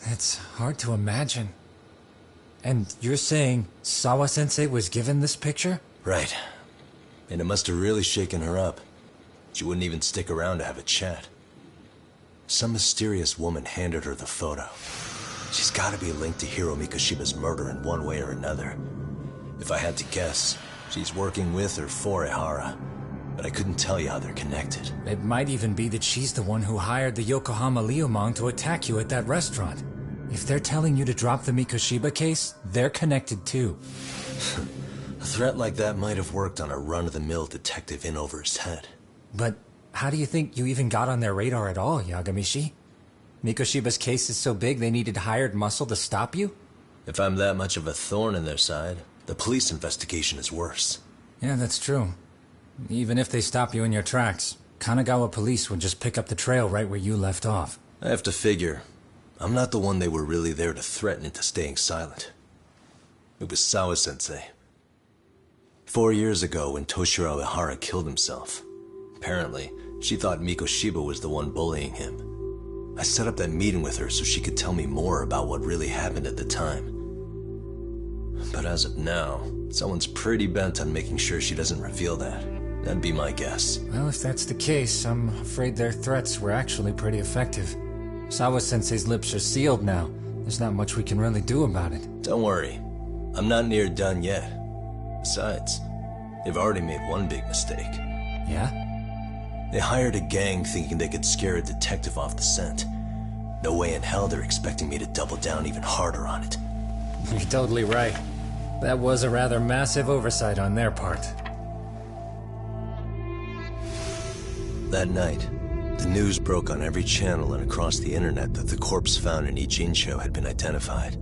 It's hard to imagine. And you're saying Sawa-sensei was given this picture? Right. And it must have really shaken her up. She wouldn't even stick around to have a chat. Some mysterious woman handed her the photo. She's gotta be linked to Hiro Mikoshiba's murder in one way or another. If I had to guess, she's working with or for Ehara. But I couldn't tell you how they're connected. It might even be that she's the one who hired the Yokohama Liumang to attack you at that restaurant. If they're telling you to drop the Mikoshiba case, they're connected too. A threat like that might have worked on a run-of-the-mill detective in over his head. But how do you think you even got on their radar at all, Yagamishi? Mikoshiba's case is so big they needed hired muscle to stop you? If I'm that much of a thorn in their side, the police investigation is worse. Yeah, that's true. Even if they stop you in your tracks, Kanagawa police would just pick up the trail right where you left off. I have to figure, I'm not the one they were really there to threaten into staying silent. It was Sawa-sensei. 4 years ago when Toshiro Ehara killed himself, apparently, she thought Mikoshiba was the one bullying him. I set up that meeting with her so she could tell me more about what really happened at the time. But as of now, someone's pretty bent on making sure she doesn't reveal that. That'd be my guess. Well, if that's the case, I'm afraid their threats were actually pretty effective. Sawa-sensei's lips are sealed now. There's not much we can really do about it. Don't worry. I'm not near done yet. Besides, they've already made one big mistake. Yeah? They hired a gang thinking they could scare a detective off the scent. No way in hell they're expecting me to double down even harder on it. You're totally right. That was a rather massive oversight on their part. That night, the news broke on every channel and across the internet that the corpse found in Ijincho had been identified.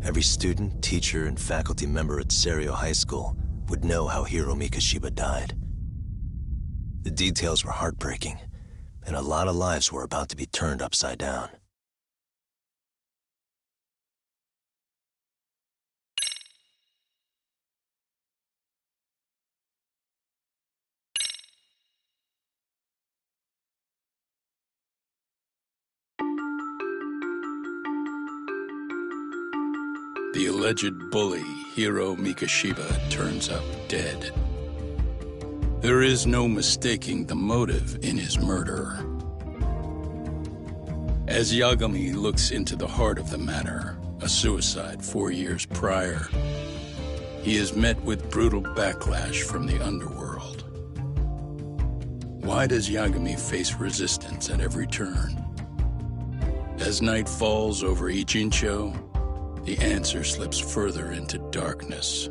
Every student, teacher, and faculty member at Seiryo High School would know how Hiro Mikoshiba died. The details were heartbreaking, and a lot of lives were about to be turned upside down. The alleged bully, Hiro Mikoshiba, turns up dead. There is no mistaking the motive in his murder. As Yagami looks into the heart of the matter, a suicide 4 years prior, he is met with brutal backlash from the underworld. Why does Yagami face resistance at every turn? As night falls over Ijincho, the answer slips further into darkness.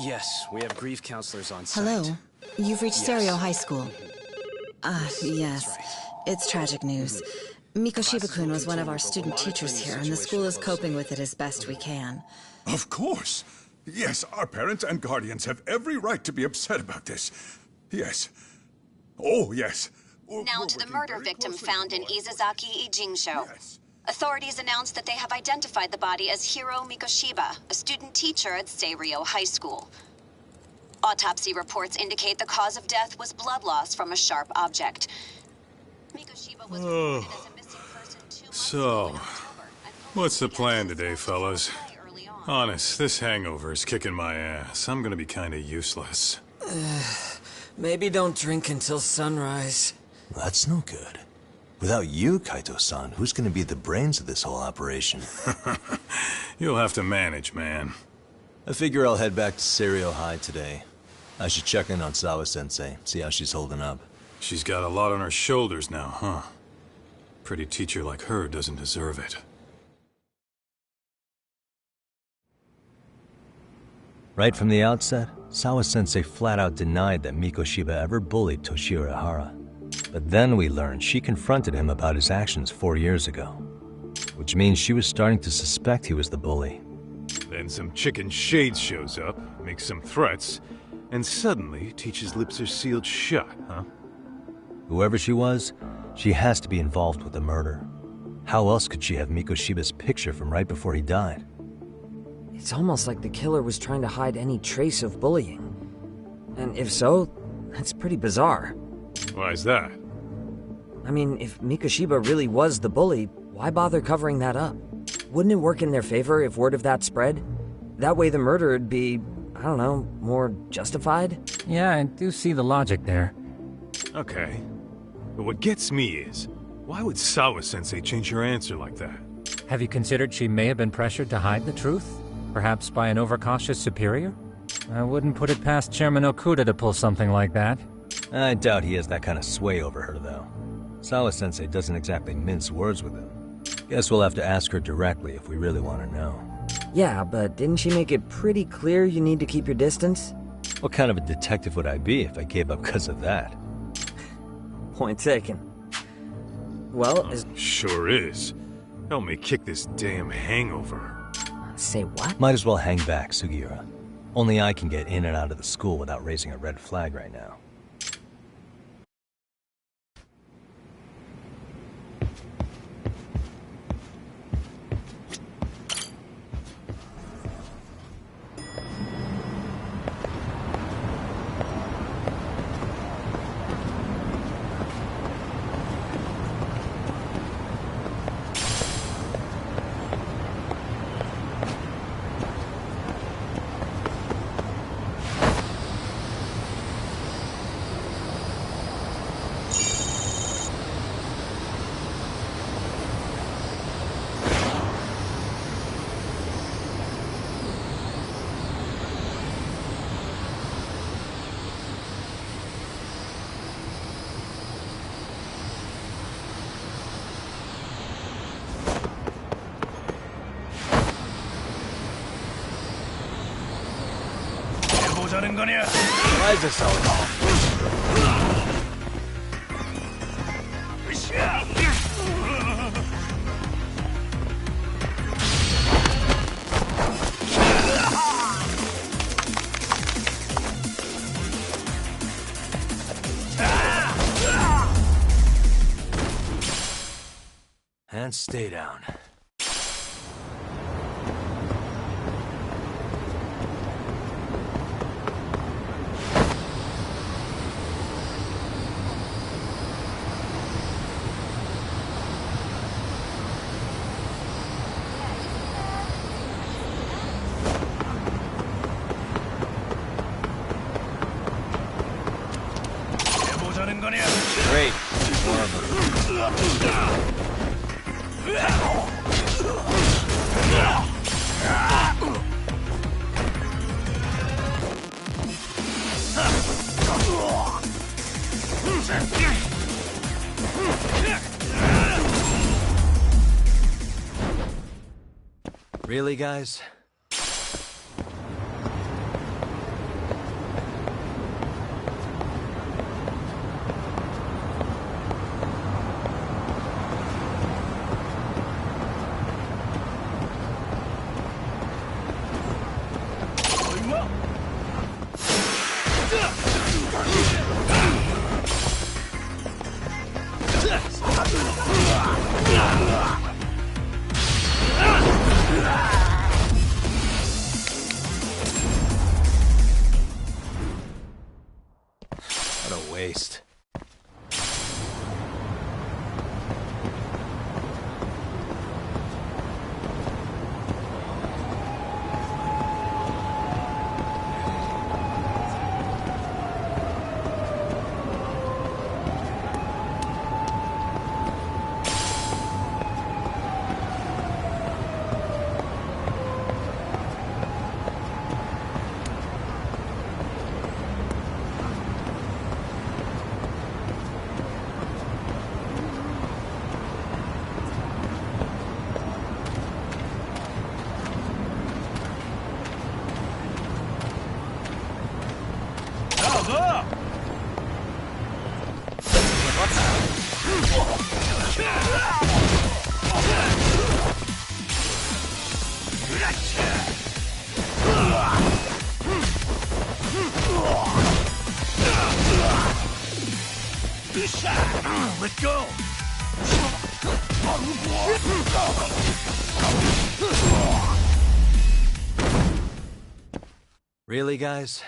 Yes, we have grief counselors on site. Hello. You've reached Yes. Seiryo High School. Yes. That's right. It's tragic news. Mikoshiba-kun was one of our student teachers here, and the school is coping with it as best we can. Of course. Yes, our parents and guardians have every right to be upset about this. Yes. Oh, yes. Now to the murder victim found in Izazaki, Ijincho. Yes. Authorities announced that they have identified the body as Hiro Mikoshiba, a student teacher at Seiryo High School. Autopsy reports indicate the cause of death was blood loss from a sharp object. Mikoshiba was reported as a missing person 2 months So, ago in October, and what's the police plan detectives today, found fellas? his body early on. Honest, this hangover is kicking my ass. I'm gonna be kinda useless. Maybe don't drink until sunrise. That's no good. Without you, Kaito-san, who's gonna be the brains of this whole operation? You'll have to manage, man. I figure I'll head back to Seiryo High today. I should check in on Sawa-sensei, see how she's holding up. She's got a lot on her shoulders now, huh? Pretty teacher like her doesn't deserve it. Right from the outset, Sawa-sensei flat out denied that Mikoshiba ever bullied Toshiro Ehara. But then we learned she confronted him about his actions 4 years ago. Which means she was starting to suspect he was the bully. Then some chicken shades shows up, makes some threats, And suddenly, Teach's lips are sealed shut, huh? Whoever she was, she has to be involved with the murder. How else could she have Mikoshiba's picture from right before he died? It's almost like the killer was trying to hide any trace of bullying. And if so, that's pretty bizarre. Why is that? I mean, if Mikoshiba really was the bully, why bother covering that up? Wouldn't it work in their favor if word of that spread? That way the murder would be, I don't know, more justified? Yeah, I do see the logic there. Okay. But what gets me is, why would Sawa-sensei change her answer like that? Have you considered she may have been pressured to hide the truth? Perhaps by an overcautious superior? I wouldn't put it past Chairman Okuda to pull something like that. I doubt he has that kind of sway over her, though. Sawa-sensei doesn't exactly mince words with him. Guess we'll have to ask her directly if we really want to know. Yeah, but didn't she make it pretty clear you need to keep your distance? What kind of a detective would I be if I gave up because of that? Point taken. Well, Sure is. Help me kick this damn hangover. Say what? Might as well hang back, Sugiura. Only I can get in and out of the school without raising a red flag right now. Why is this so long? And stay down. Great. More of them. Really, guys? What a waste. Let go! Really, guys?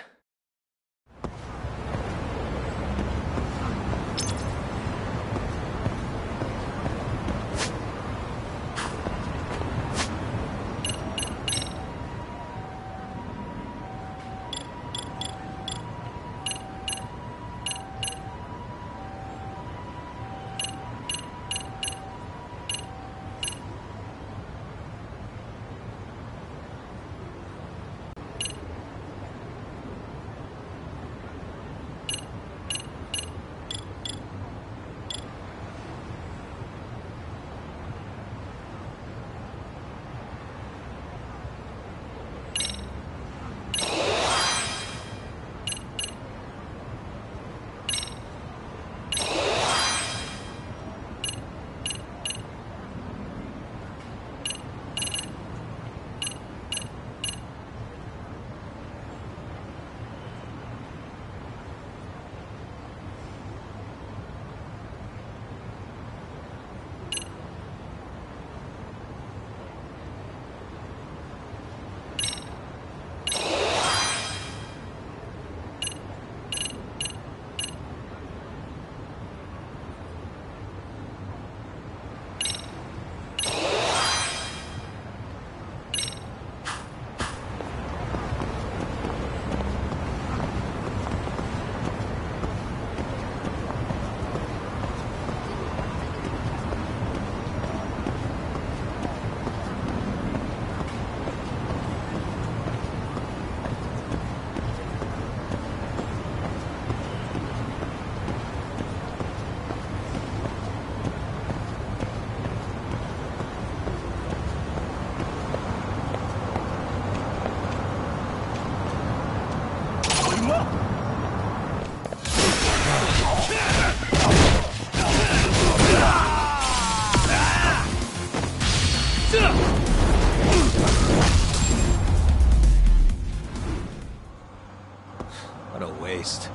What a waste.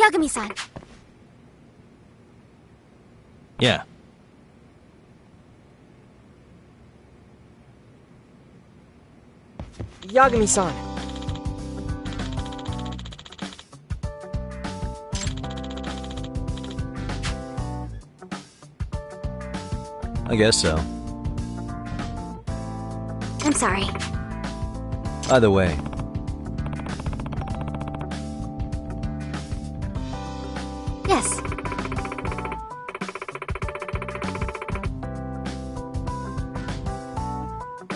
Yagami-san. Yeah. Yagami-san. I guess so. I'm sorry. Either way. Yes.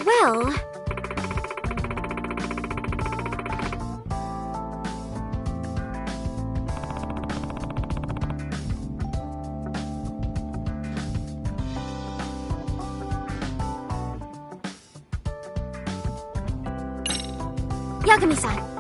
Well... Yagami-san.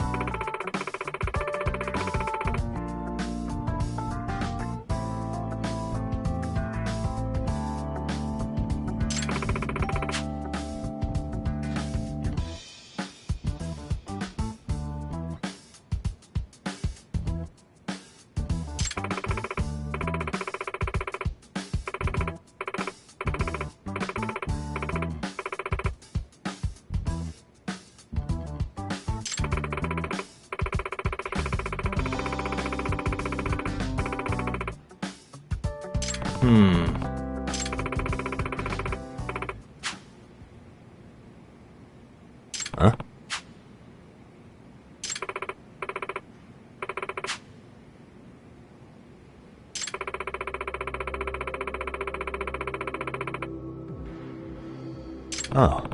Huh? Oh.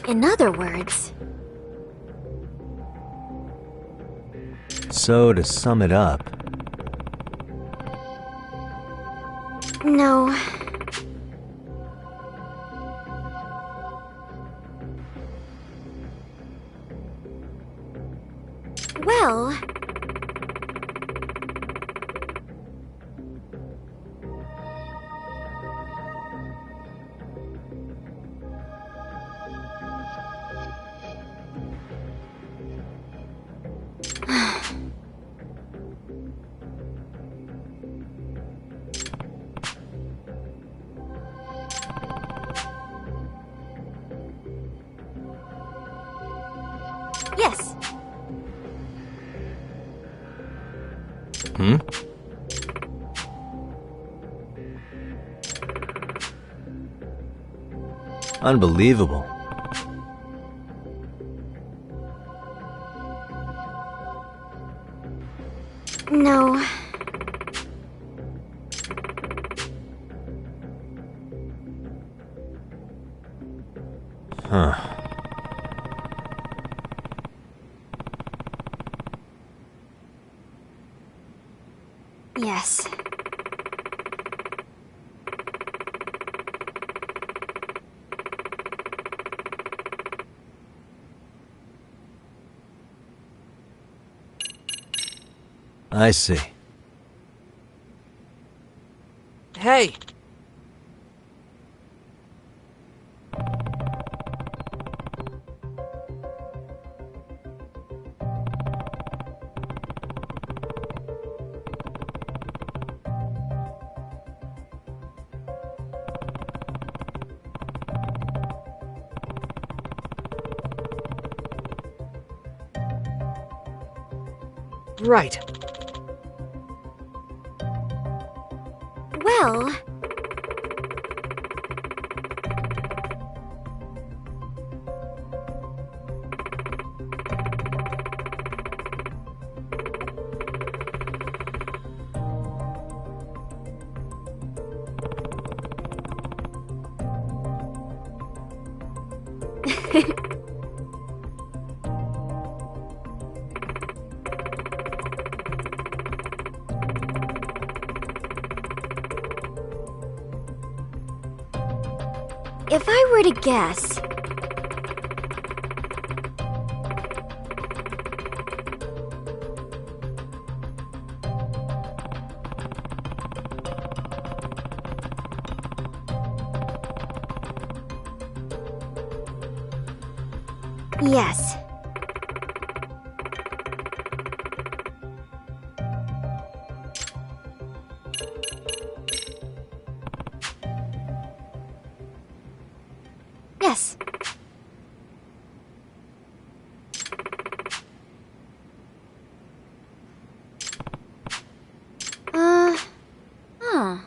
In other words... So, to sum it up... No. Well... Yes. Hmm? Unbelievable. No. Huh. Yes. I see. Hey! Right. Well... If I were to guess... Yes. Yes. Huh.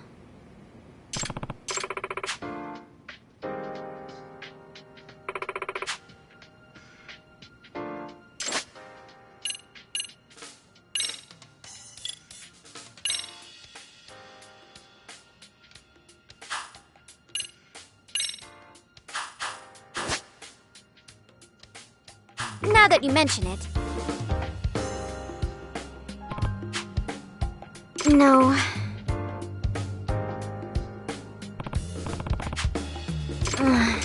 Now that you mention it. No. Ugh.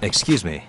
Excuse me.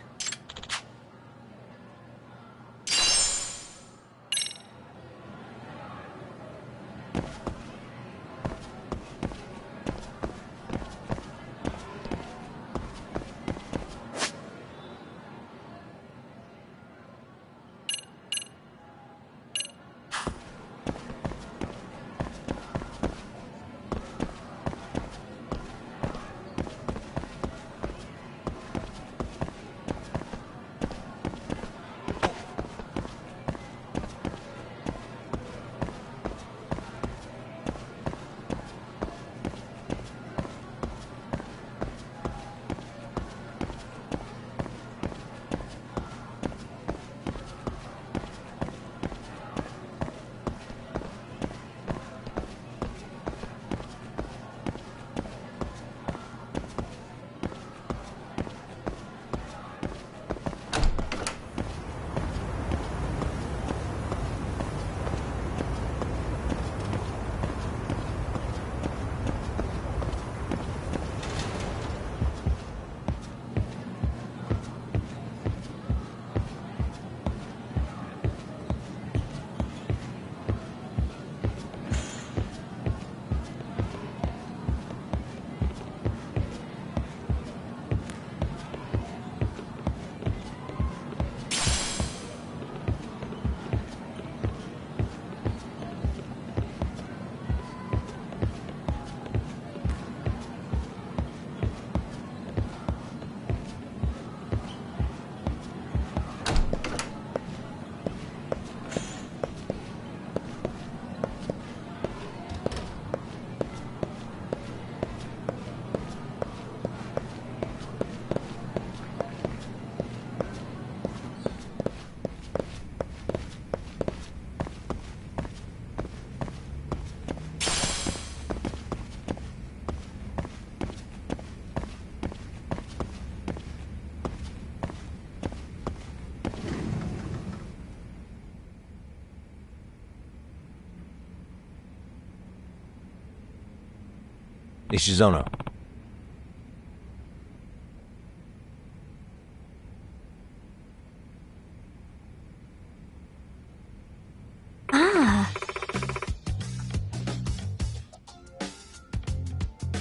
Ishizono. Ah.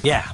Yeah.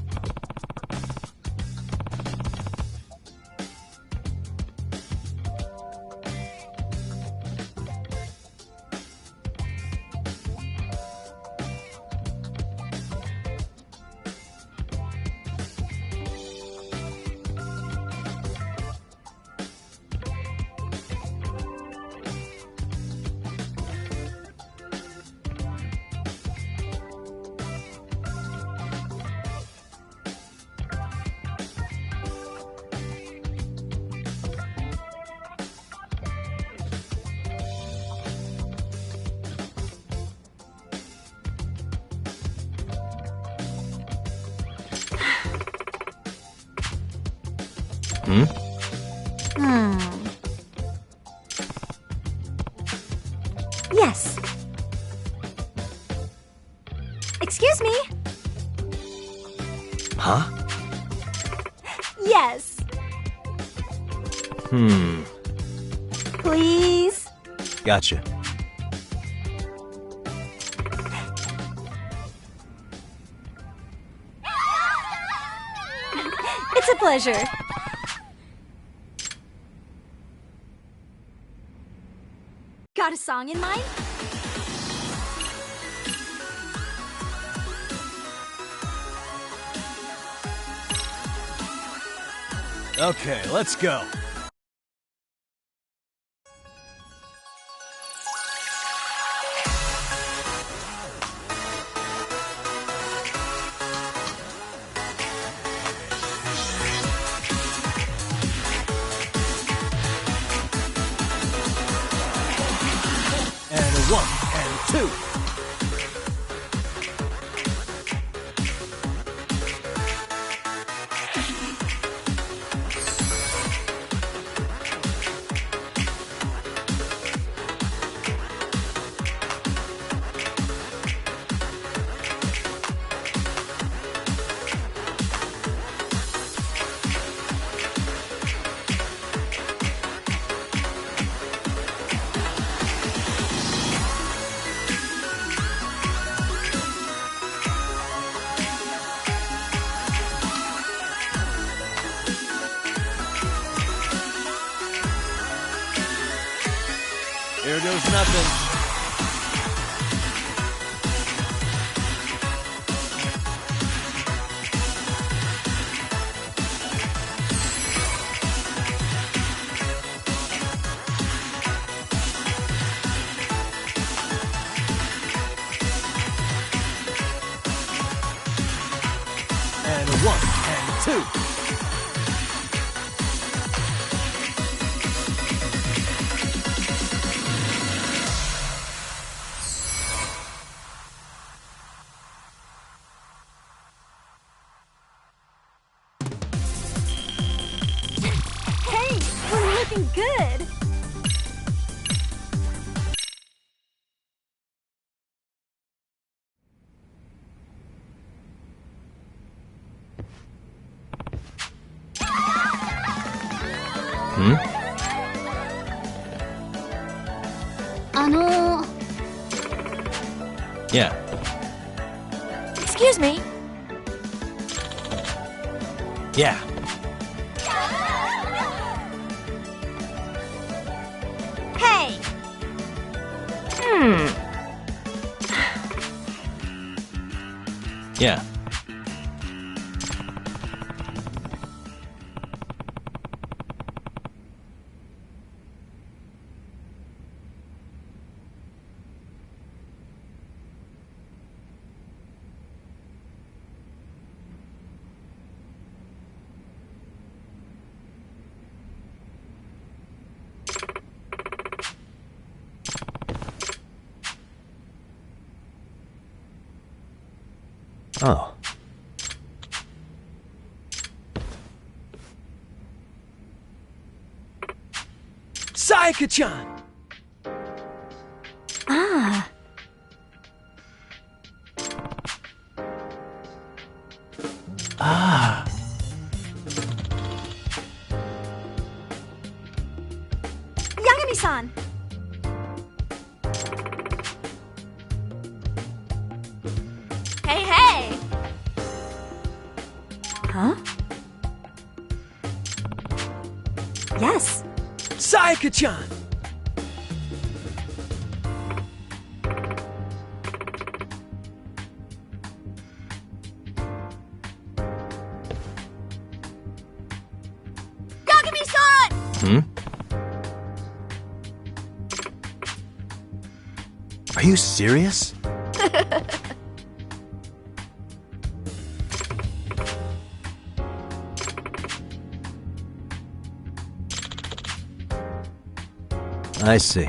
Yes. Excuse me? Huh? Yes. Please? Gotcha. It's a pleasure. Got a song in mind? Okay, let's go. And a 1 and 2. Here goes nothing. And a 1 and 2. Hey, we're looking good. Yeah. Excuse me? Yeah. Hey! Yeah. Oh. Sayaka-chan! Ah. Ah. Yagami-san! Hey, hey! Huh? Yes. Sayaka-chan! Yagami-san! Are you serious? I see.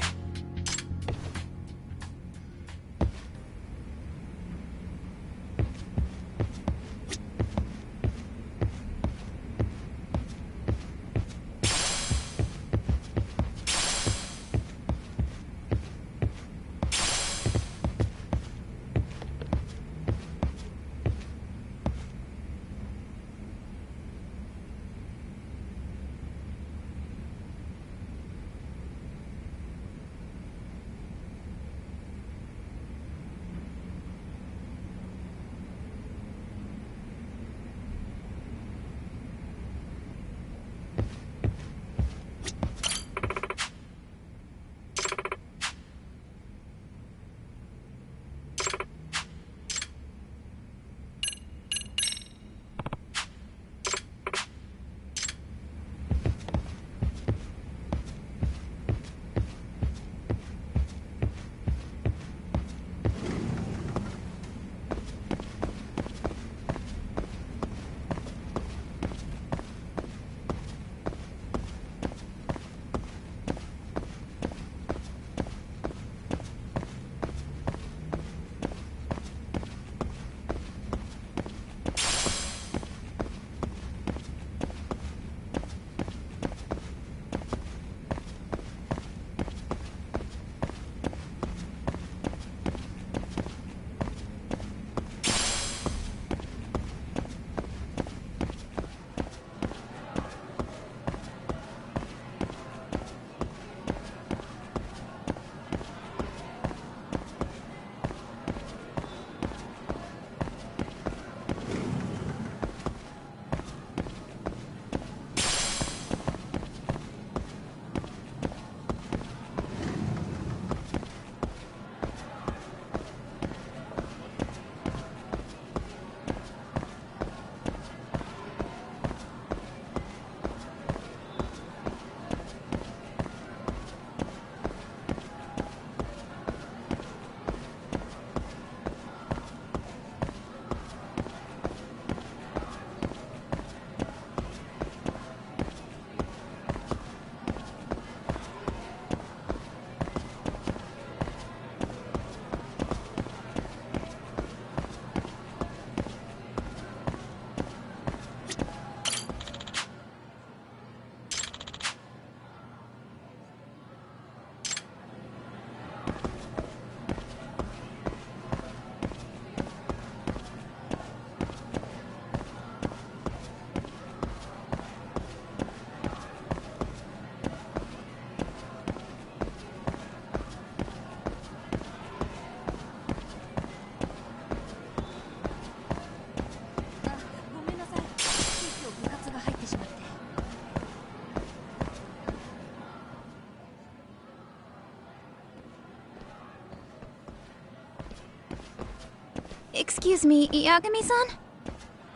Excuse me, Yagami-san?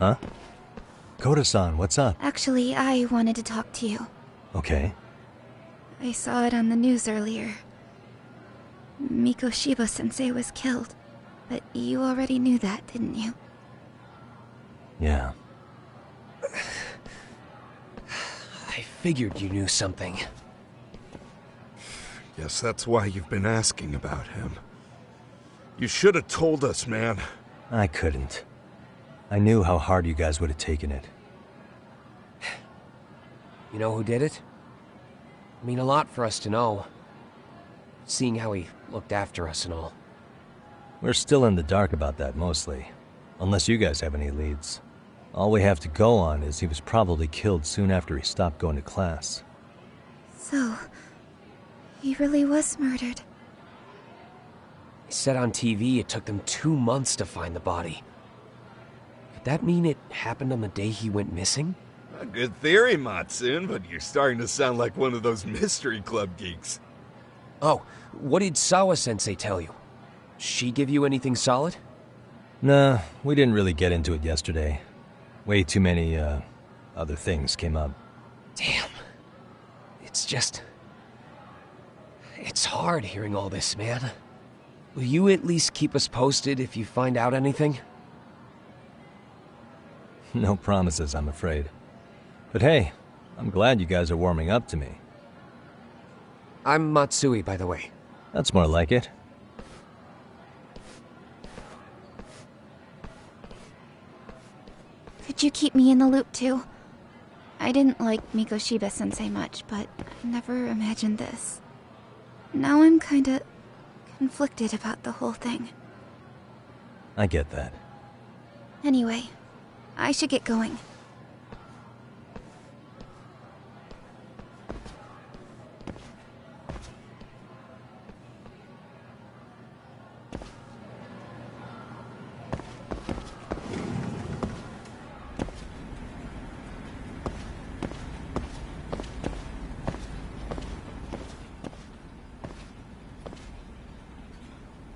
Huh? Koda-san, what's up? Actually, I wanted to talk to you. Okay. I saw it on the news earlier. Mikoshiba-sensei was killed. But you already knew that, didn't you? Yeah. I figured you knew something. Guess that's why you've been asking about him. You should have told us, man. I couldn't. I knew how hard you guys would have taken it. You know who did it? I mean, a lot for us to know. Seeing how he looked after us and all. We're still in the dark about that, mostly. Unless you guys have any leads. All we have to go on is he was probably killed soon after he stopped going to class. So, he really was murdered. He said on TV it took them 2 months to find the body. Could that mean it happened on the day he went missing? A good theory, Matsun, but you're starting to sound like one of those mystery club geeks. Oh, what did Sawa-sensei tell you? She give you anything solid? Nah, we didn't really get into it yesterday. Way too many, other things came up. Damn. It's just... It's hard hearing all this, man. Will you at least keep us posted if you find out anything? No promises, I'm afraid. But hey, I'm glad you guys are warming up to me. I'm Matsui, by the way. That's more like it. Could you keep me in the loop too? I didn't like Mikoshiba-sensei much, but I never imagined this. Now I'm kinda conflicted about the whole thing. I get that. Anyway, I should get going.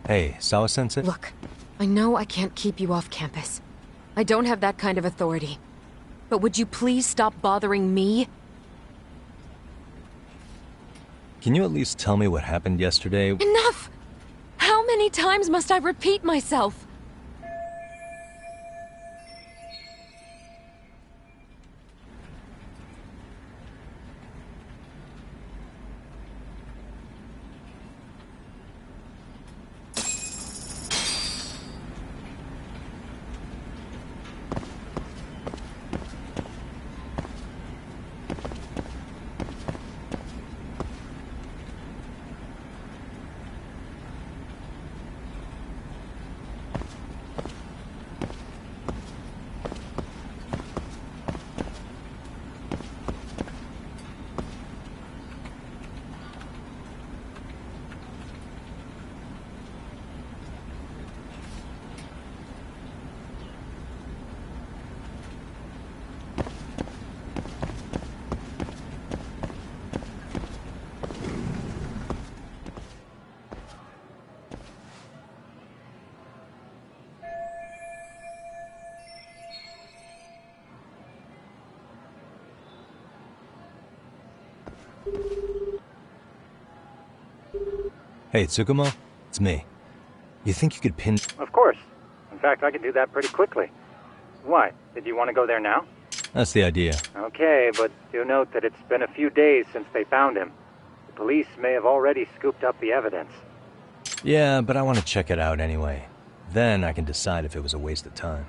Hey, Sawa-sensei? Look, I know I can't keep you off campus. I don't have that kind of authority. But would you please stop bothering me? Can you at least tell me what happened yesterday? Enough! How many times must I repeat myself? Hey, Tsukumo? It's me. You think you could pin... Of course. In fact, I can do that pretty quickly. What? Did you want to go there now? That's the idea. Okay, but do note that it's been a few days since they found him. The police may have already scooped up the evidence. Yeah, but I want to check it out anyway. Then I can decide if it was a waste of time.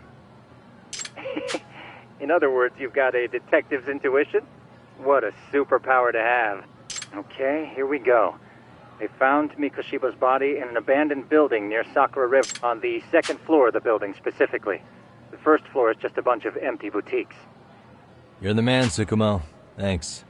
In other words, you've got a detective's intuition? What a superpower to have. Okay, here we go. They found Mikoshiba's body in an abandoned building near Sakura River, on the second floor of the building specifically. The first floor is just a bunch of empty boutiques. You're the man, Tsukumo. Thanks.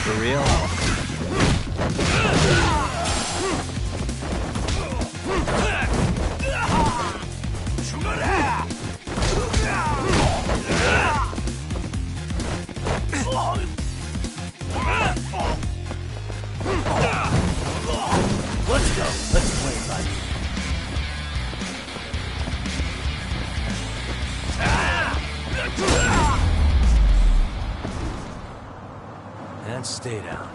For real? Let's go. Let's play, buddy. And stay down.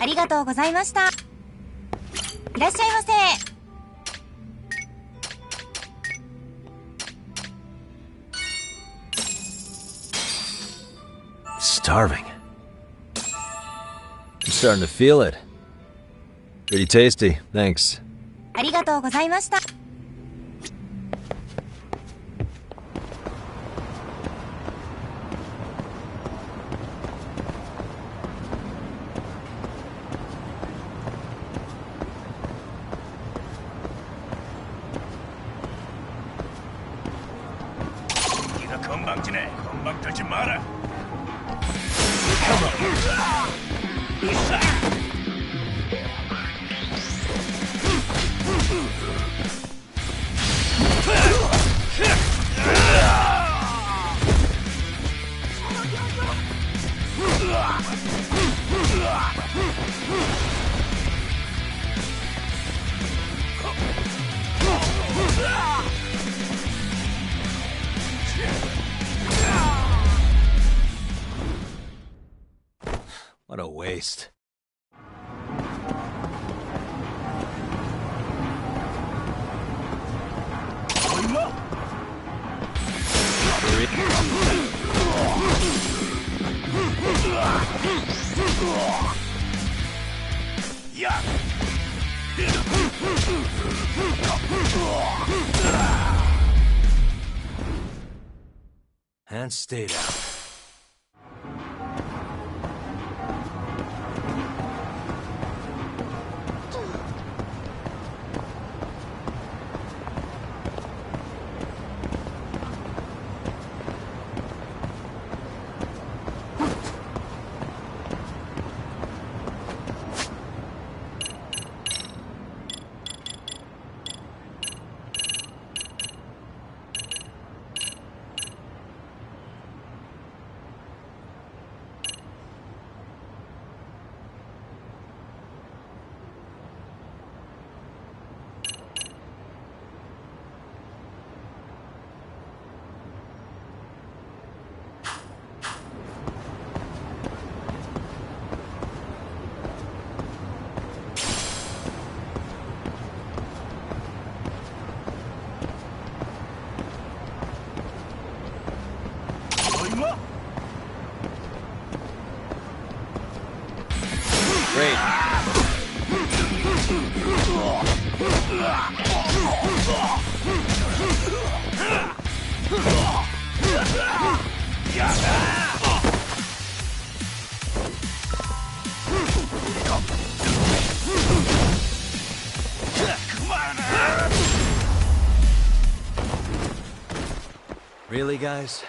ありがとうございました。いらっしゃいませ。Starving. I'm starting to feel it. Pretty tasty, thanks. ありがとうございました。What a waste. And stay down. Really, guys?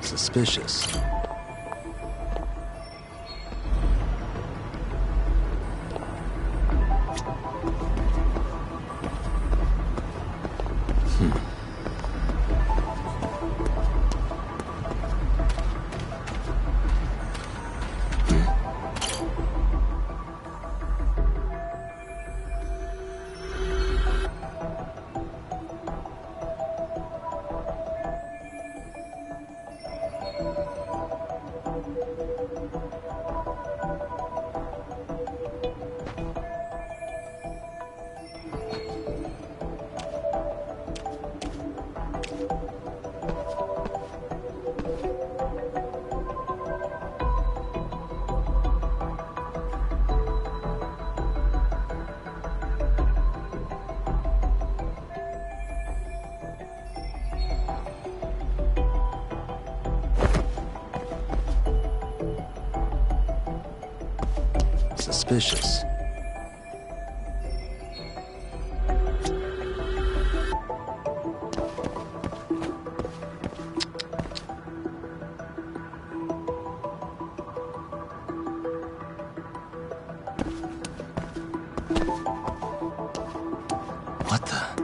Suspicious. Suspicious. What the?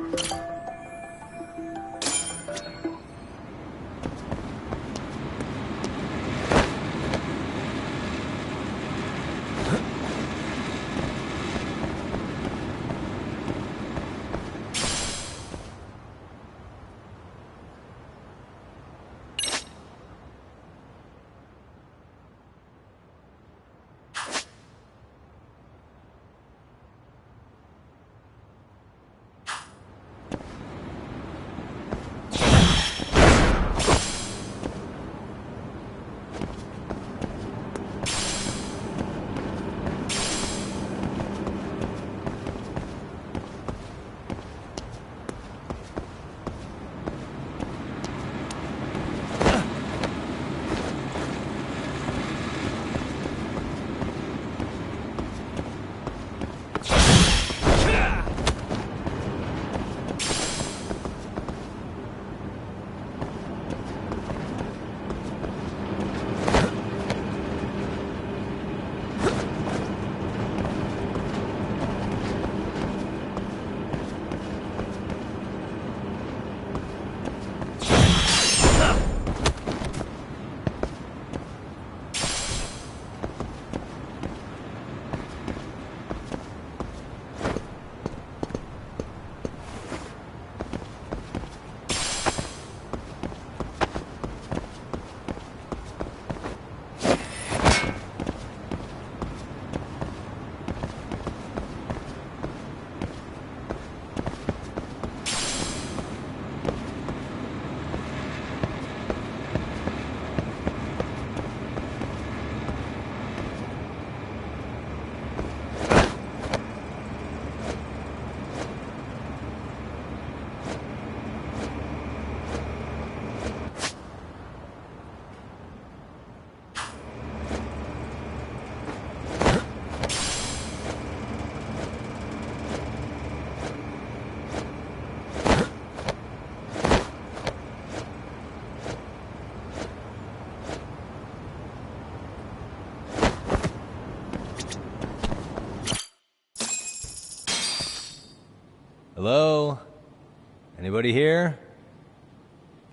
Anybody here?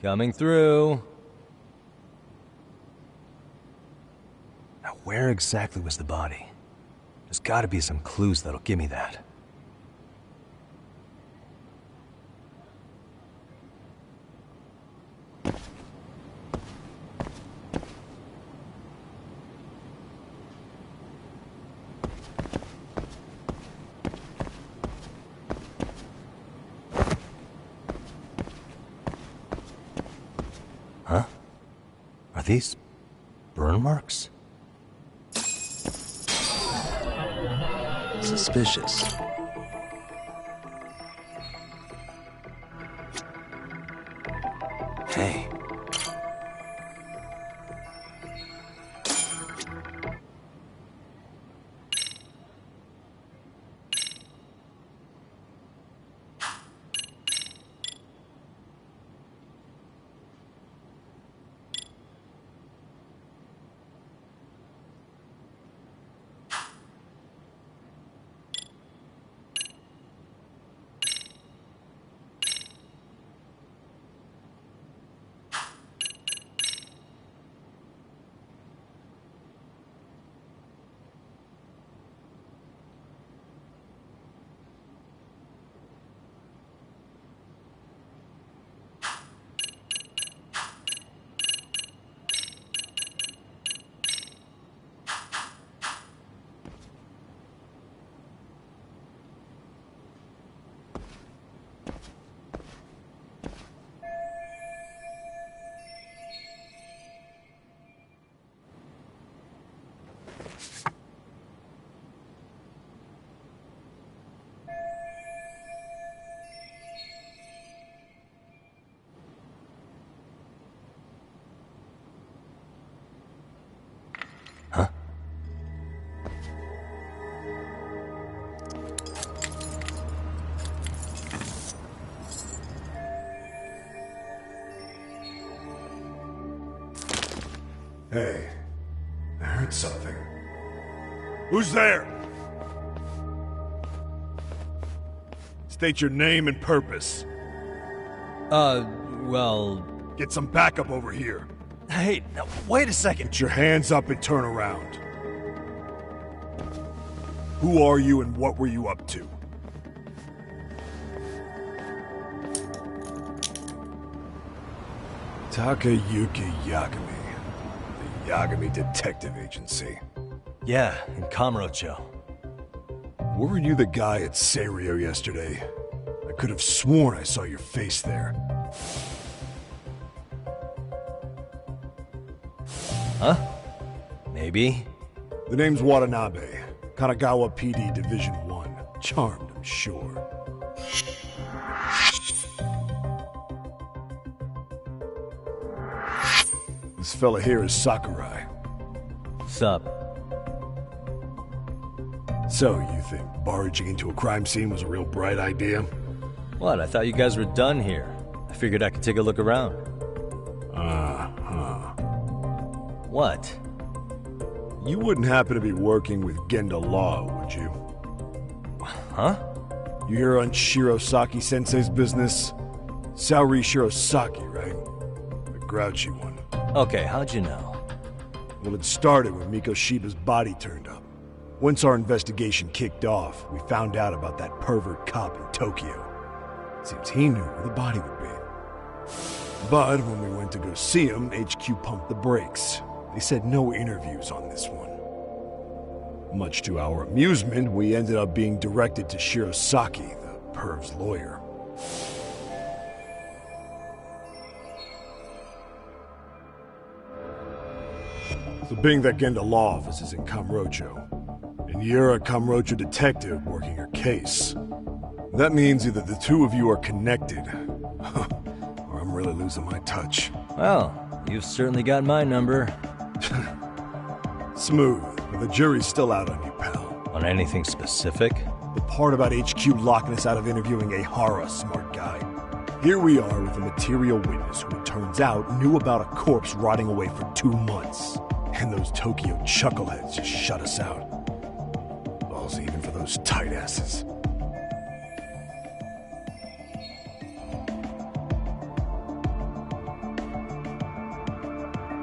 Coming through. Now, where exactly was the body? There's gotta be some clues that'll give me that. Huh? Are these burn marks? Suspicious. Hey. Hey, I heard something. Who's there? State your name and purpose. Well... Get some backup over here. Hey, now, wait a second. Put your hands up and turn around. Who are you and what were you up to? Takayuki Yagami. The Yagami Detective Agency. Yeah, in Kamurocho. Were you the guy at Serio yesterday? I could have sworn I saw your face there. Huh? Maybe. The name's Watanabe. Kanagawa PD Division 1. Charmed, I'm sure. This fella here is Sakurai. Sup? So, you think barging into a crime scene was a real bright idea? What? I thought you guys were done here. I figured I could take a look around. What? You wouldn't happen to be working with Genda Law, would you? Huh? You hear on Shirosaki-sensei's business? Saori Shirosaki, right? The grouchy one. Okay, how'd you know? Well, it started when Mikoshiba's body turned up. Once our investigation kicked off, we found out about that pervert cop in Tokyo. Seems he knew where the body would be. But when we went to go see him, HQ pumped the brakes. They said no interviews on this one. Much to our amusement, we ended up being directed to Shirosaki, the perv's lawyer. So being that Genda Law office is in Kamurocho, and you're a Kamurocho detective working your case, that means either the two of you are connected, or I'm really losing my touch. Well, you've certainly got my number. Smooth, but the jury's still out on you, pal. On anything specific? The part about HQ locking us out of interviewing a Hara, smart guy. Here we are with a material witness who it turns out knew about a corpse rotting away for 2 months. And those Tokyo chuckleheads just shut us out. Balls even for those tight asses.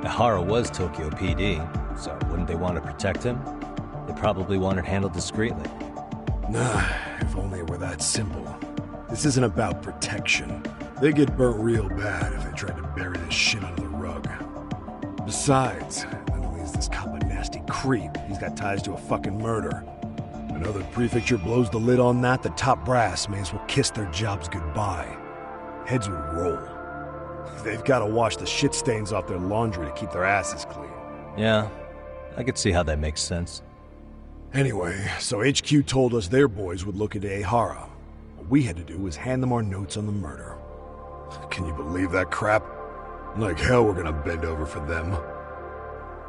Ihara was Tokyo PD, so wouldn't they want to protect him? They probably want it handled discreetly. Nah, if only it were that simple. This isn't about protection. They get burnt real bad if they try to bury this shit under the rug. Besides, not only is this cop a nasty creep, he's got ties to a fucking murder. Another prefecture blows the lid on that, the top brass may as well kiss their jobs goodbye. Heads would roll. They've got to wash the shit stains off their laundry to keep their asses clean. Yeah, I could see how that makes sense. Anyway, so HQ told us their boys would look into Ihara. What we had to do was hand them our notes on the murder. Can you believe that crap? Like hell we're gonna bend over for them.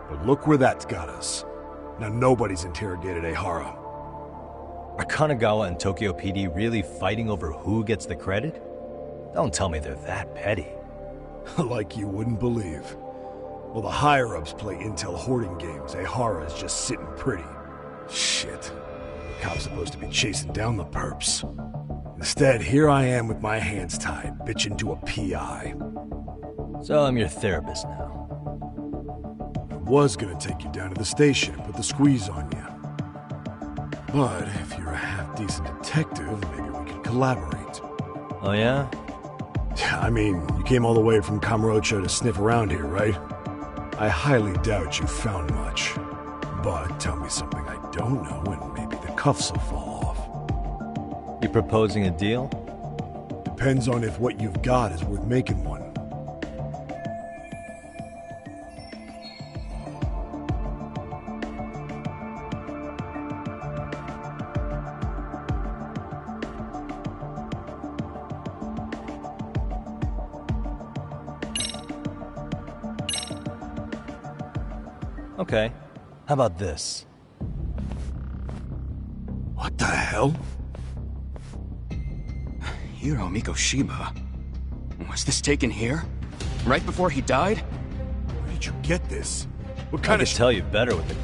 But look where that's got us. Now nobody's interrogated Ihara. Are Kanagawa and Tokyo PD really fighting over who gets the credit? Don't tell me they're that petty. Like you wouldn't believe. While the higher-ups play intel hoarding games, Ihara is just sitting pretty. Shit. The cop's supposed to be chasing down the perps. Instead, here I am with my hands tied, bitching to a PI. So I'm your therapist now. I was gonna take you down to the station and put the squeeze on you. But if you're a half-decent detective, maybe we could collaborate. Oh yeah? I mean, you came all the way from Kamurocho to sniff around here, right? I highly doubt you found much. But tell me something I don't know and maybe the cuffs will fall off. You proposing a deal? Depends on if what you've got is worth making one. Okay. How about this? What the hell? Hiro Mikoshiba. Was this taken here? Right before he died? Where did you get this? What kind I could tell you better with it.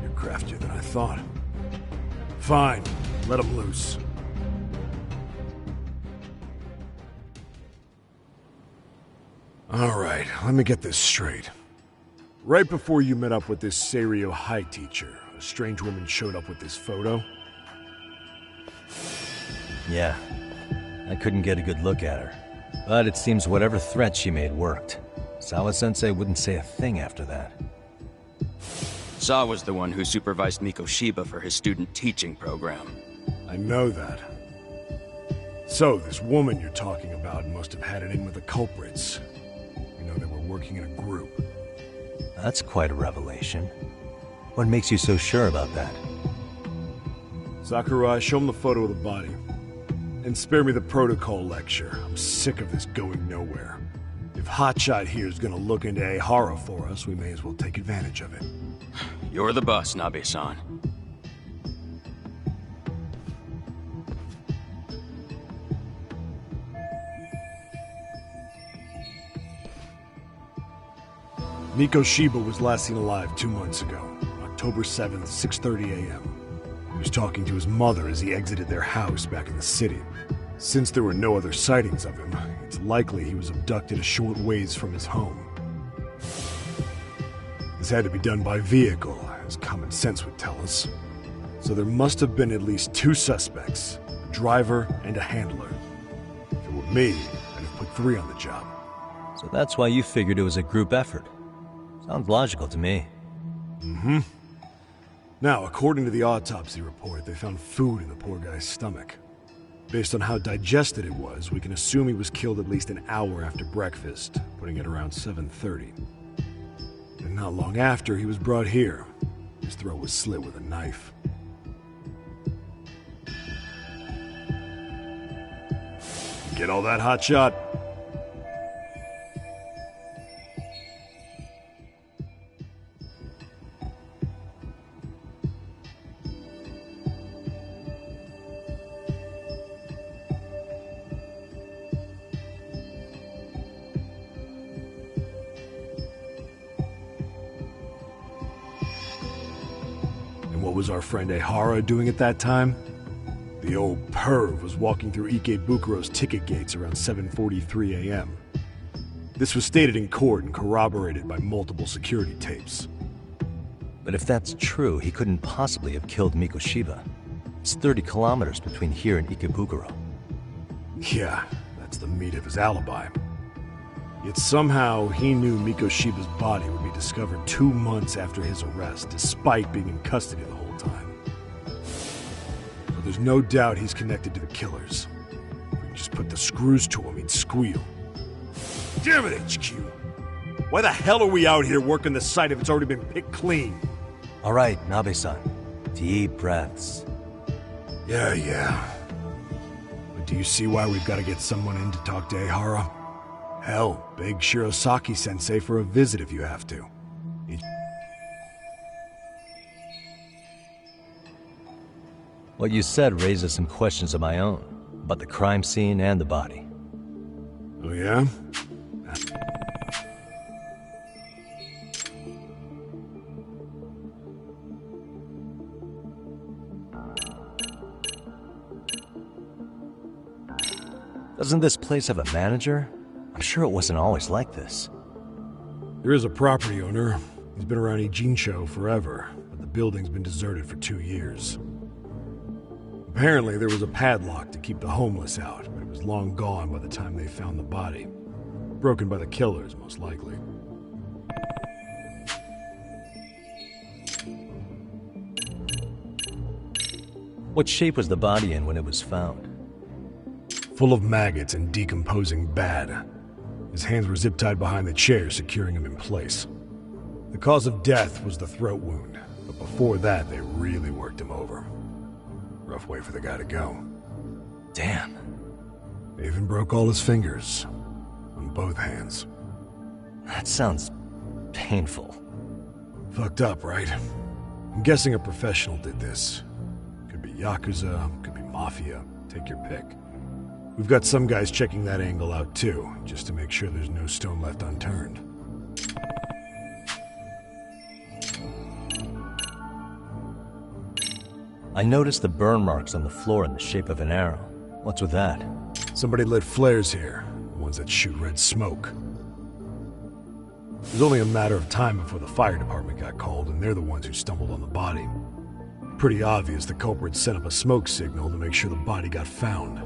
You're craftier than I thought. Fine. Let him loose. Alright, let me get this straight. Right before you met up with this Seiryo High teacher, a strange woman showed up with this photo? Yeah. I couldn't get a good look at her. But it seems whatever threat she made worked. Sawa-sensei wouldn't say a thing after that. Saw was the one who supervised Mikoshiba for his student teaching program. I know that. So, this woman you're talking about must have had it in with the culprits. You know they were working in a group. That's quite a revelation. What makes you so sure about that? Sakurai, show him the photo of the body. And spare me the protocol lecture. I'm sick of this going nowhere. If Hotshot here is gonna look into Ihara for us, we may as well take advantage of it. You're the boss, Nabe-san. Mikoshiba was last seen alive 2 months ago, October 7th, 6:30 a.m. He was talking to his mother as he exited their house back in the city. Since there were no other sightings of him, it's likely he was abducted a short ways from his home. This had to be done by vehicle, as common sense would tell us. So there must have been at least 2 suspects, a driver and a handler. If it were me, I'd have put 3 on the job. So that's why you figured it was a group effort. Sounds logical to me. Mm-hmm. Now, according to the autopsy report, they found food in the poor guy's stomach. Based on how digested it was, we can assume he was killed at least an hour after breakfast, putting it around 7:30. And not long after, he was brought here. His throat was slit with a knife. Get all that, Hotshot? What was our friend Ihara doing at that time? The old perv was walking through Ikebukuro's ticket gates around 7:43 a.m. This was stated in court and corroborated by multiple security tapes. But if that's true, he couldn't possibly have killed Mikoshiba. It's 30 kilometers between here and Ikebukuro. Yeah, that's the meat of his alibi. Yet somehow he knew Mikoshiba's body would be discovered 2 months after his arrest, despite being in custody the whole time. So there's no doubt he's connected to the killers. If we just put the screws to him, he'd squeal. Damn it, HQ! Why the hell are we out here working the site if it's already been picked clean? All right, Nabe-san. Deep breaths. Yeah. But do you see why we've got to get someone in to talk to Ehara? Hell, beg Shirosaki-sensei for a visit if you have to. What you said raises some questions of my own, about the crime scene and the body. Oh yeah? Doesn't this place have a manager? I'm sure it wasn't always like this. There is a property owner. He's been around Ijincho forever, but the building's been deserted for 2 years. Apparently, there was a padlock to keep the homeless out, but it was long gone by the time they found the body. Broken by the killers, most likely. What shape was the body in when it was found? Full of maggots and decomposing bad. His hands were zip-tied behind the chair, securing him in place. The cause of death was the throat wound, but before that, they really worked him over. Rough way for the guy to go. Damn. They even broke all his fingers. On both hands. That sounds painful. Fucked up, right? I'm guessing a professional did this. Could be Yakuza, could be Mafia. Take your pick. We've got some guys checking that angle out too, just to make sure there's no stone left unturned. I noticed the burn marks on the floor in the shape of an arrow. What's with that? Somebody lit flares here, ones that shoot red smoke. It was only a matter of time before the fire department got called, and they're the ones who stumbled on the body. Pretty obvious the culprit set up a smoke signal to make sure the body got found.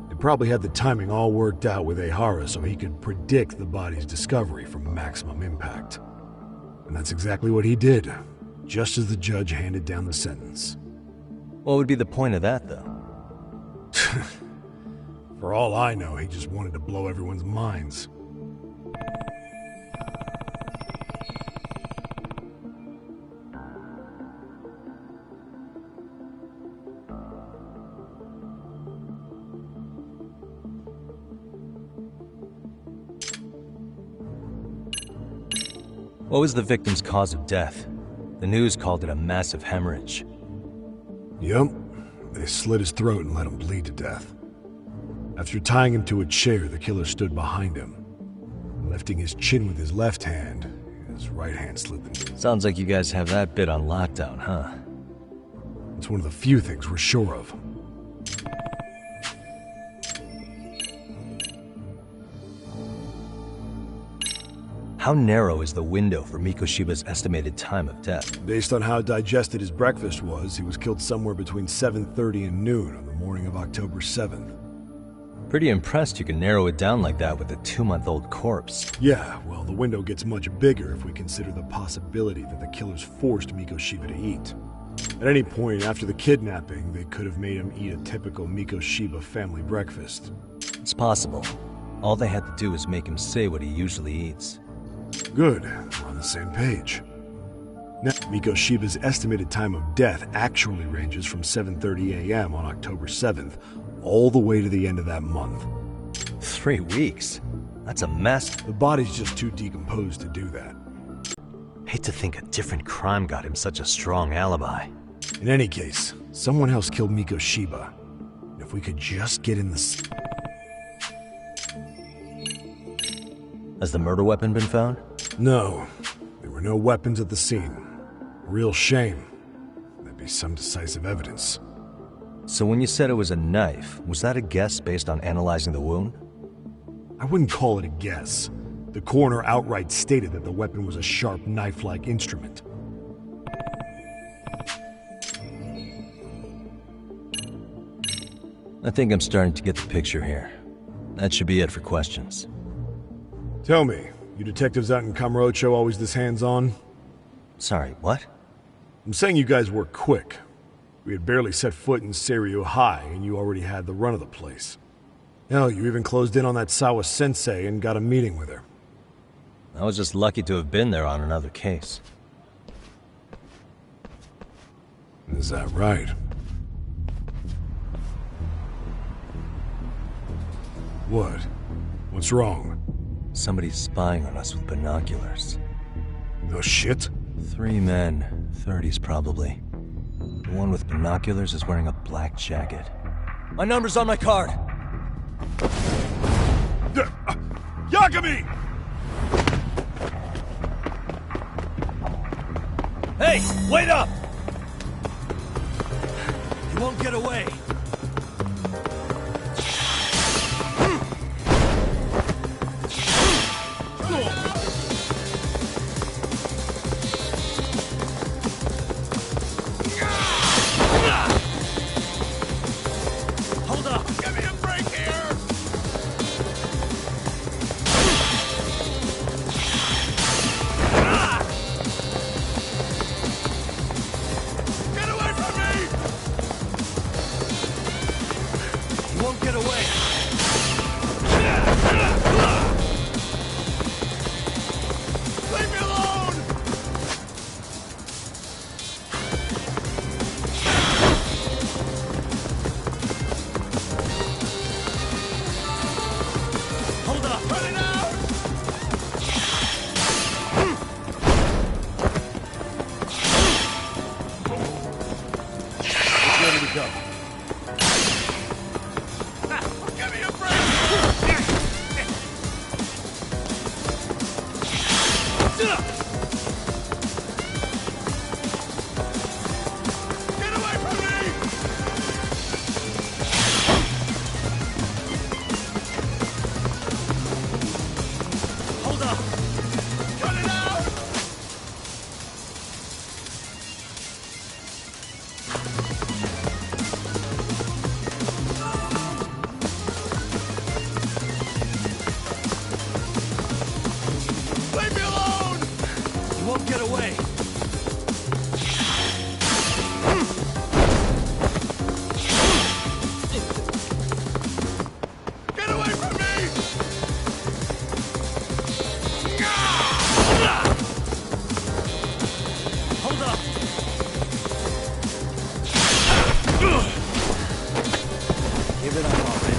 They probably had the timing all worked out with Ehara so he could predict the body's discovery from maximum impact. And that's exactly what he did, just as the judge handed down the sentence. What would be the point of that, though? For all I know, he just wanted to blow everyone's minds. What was the victim's cause of death? The news called it a massive hemorrhage. Yep. They slit his throat and let him bleed to death. After tying him to a chair, the killer stood behind him. Lifting his chin with his left hand, his right hand slid the... Sounds like you guys have that bit on lockdown, huh? It's one of the few things we're sure of. How narrow is the window for Mikoshiba's estimated time of death? Based on how digested his breakfast was, he was killed somewhere between 7:30 and noon on the morning of October 7th. Pretty impressed you can narrow it down like that with a 2-month-old corpse. Yeah, well, the window gets much bigger if we consider the possibility that the killers forced Mikoshiba to eat. At any point after the kidnapping, they could have made him eat a typical Mikoshiba family breakfast. It's possible. All they had to do was make him say what he usually eats. Good, we're on the same page. Now, Mikoshiba's estimated time of death actually ranges from 7:30 a.m. on October 7th, all the way to the end of that month. 3 weeks? That's a mess. The body's just too decomposed to do that. Hate to think a different crime got him such a strong alibi. In any case, someone else killed Mikoshiba. If we could just get in the... Has the murder weapon been found? No. There were no weapons at the scene. Real shame. That'd be some decisive evidence. So when you said it was a knife, was that a guess based on analyzing the wound? I wouldn't call it a guess. The coroner outright stated that the weapon was a sharp knife-like instrument. I think I'm starting to get the picture here. That should be it for questions. Tell me, you detectives out in Kamurocho always this hands-on? Sorry, what? I'm saying you guys work quick. We had barely set foot in Seiryu High, and you already had the run of the place. Hell, you even closed in on that Sawa-sensei and got a meeting with her. I was just lucky to have been there on another case. Is that right? What? What's wrong? Somebody's spying on us with binoculars. No shit? 3 men, 30s probably. The one with binoculars is wearing a black jacket. My number's on my card! Yagami! Hey, wait up! You won't get away. Hold up! Give me a break here! Get away from me! You won't get away. Leave me alone! Hold up! Put it out! It's ready to go. Give me a break! Get away from me! Hold up! Cut it out! Leave me alone! You won't get away. Get away from me! Hold up! Give it up already.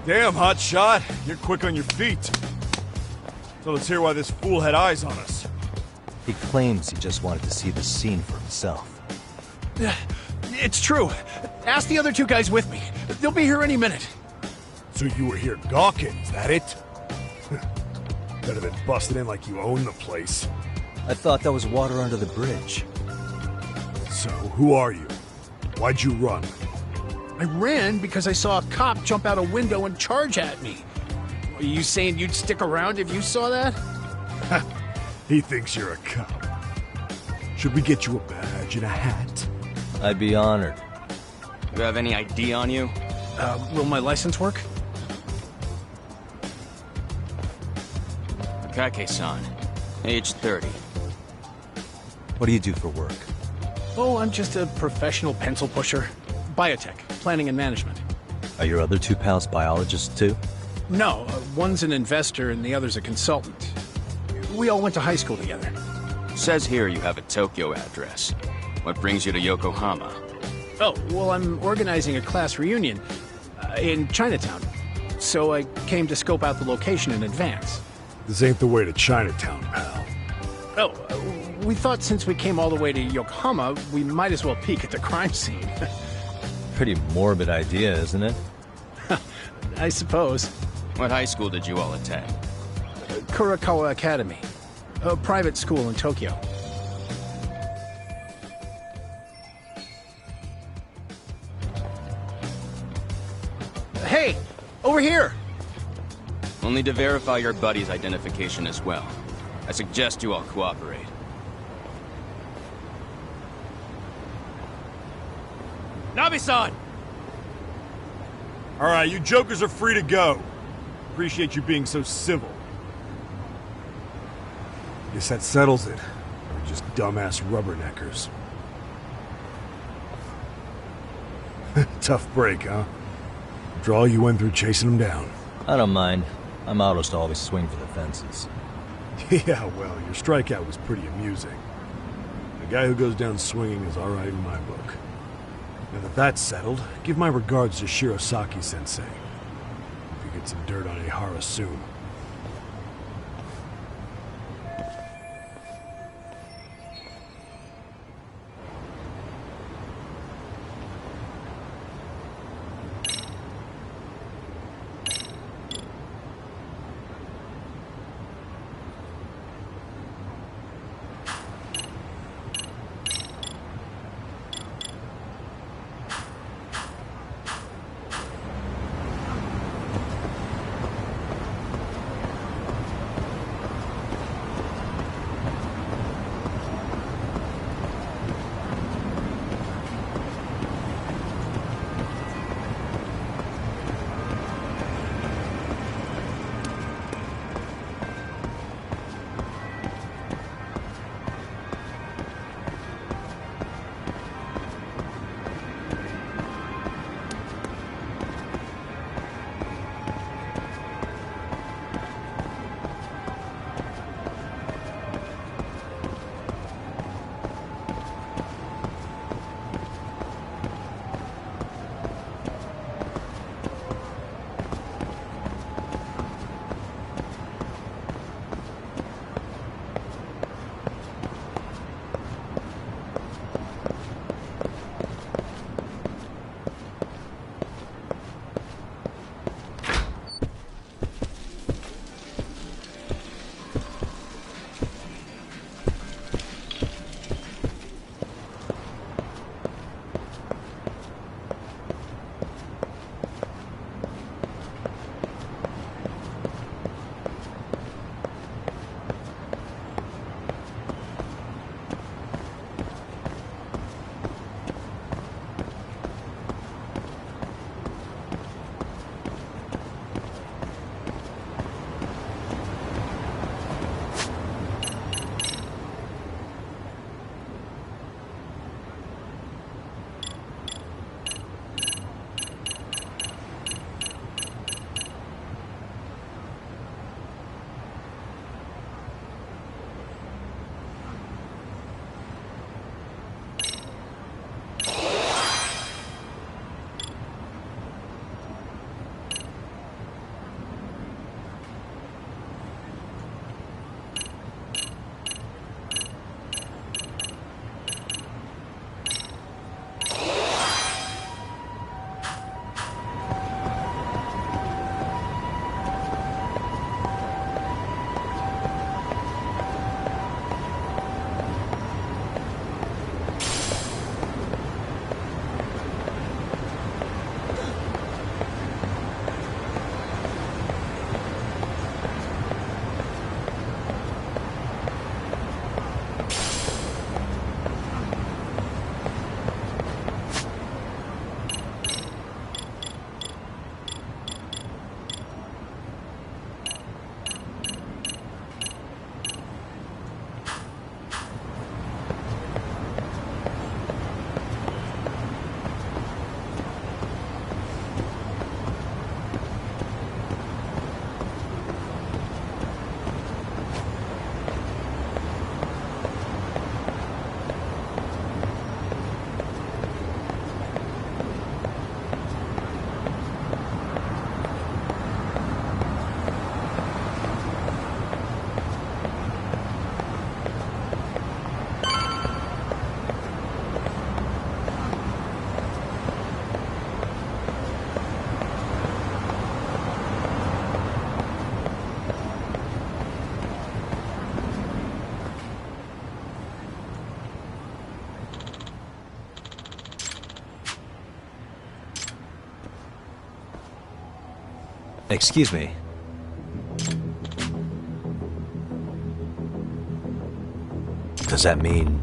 Damn, hot shot. You're quick on your feet. So let's hear why this fool had eyes on us. He claims he just wanted to see the scene for himself. It's true. Ask the other 2 guys with me. They'll be here any minute. So you were here gawking, is that it? Better than busting in like you own the place. I thought that was water under the bridge. So, who are you? Why'd you run? I ran because I saw a cop jump out a window and charge at me. Are you saying you'd stick around if you saw that? He thinks you're a cop. Should we get you a badge and a hat? I'd be honored. You have any ID on you? Will my license work? Kake-san, age 30. What do you do for work? Oh, I'm just a professional pencil pusher. Biotech, planning and management. Are your other 2 pals biologists too? No, one's an investor and the other's a consultant. We all went to high school together. Says here you have a Tokyo address. What brings you to Yokohama? Oh, well, I'm organizing a class reunion in Chinatown. So I came to scope out the location in advance. This ain't the way to Chinatown, pal. Oh, we thought since we came all the way to Yokohama, we might as well peek at the crime scene. Pretty morbid idea, isn't it? I suppose. What high school did you all attend? Kurakawa Academy, a private school in Tokyo. Hey! Over here! We'll need to verify your buddy's identification as well. I suggest you all cooperate. Nabi-san! Alright, you jokers are free to go. Appreciate you being so civil. Guess that settles it. We're just dumbass rubberneckers. Tough break, huh? After all you went through chasing them down. I don't mind. I'm out to always swing for the fences. Yeah, well, your strikeout was pretty amusing. The guy who goes down swinging is alright in my book. Now that that's settled, give my regards to Shirosaki-sensei. Hope you get some dirt on Ihara soon. Excuse me. Does that mean...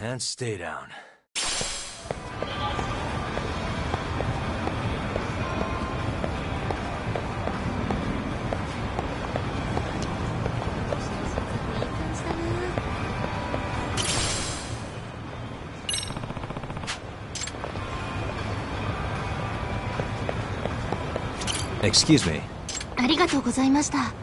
And stay down. Excuse me. ありがとうございました。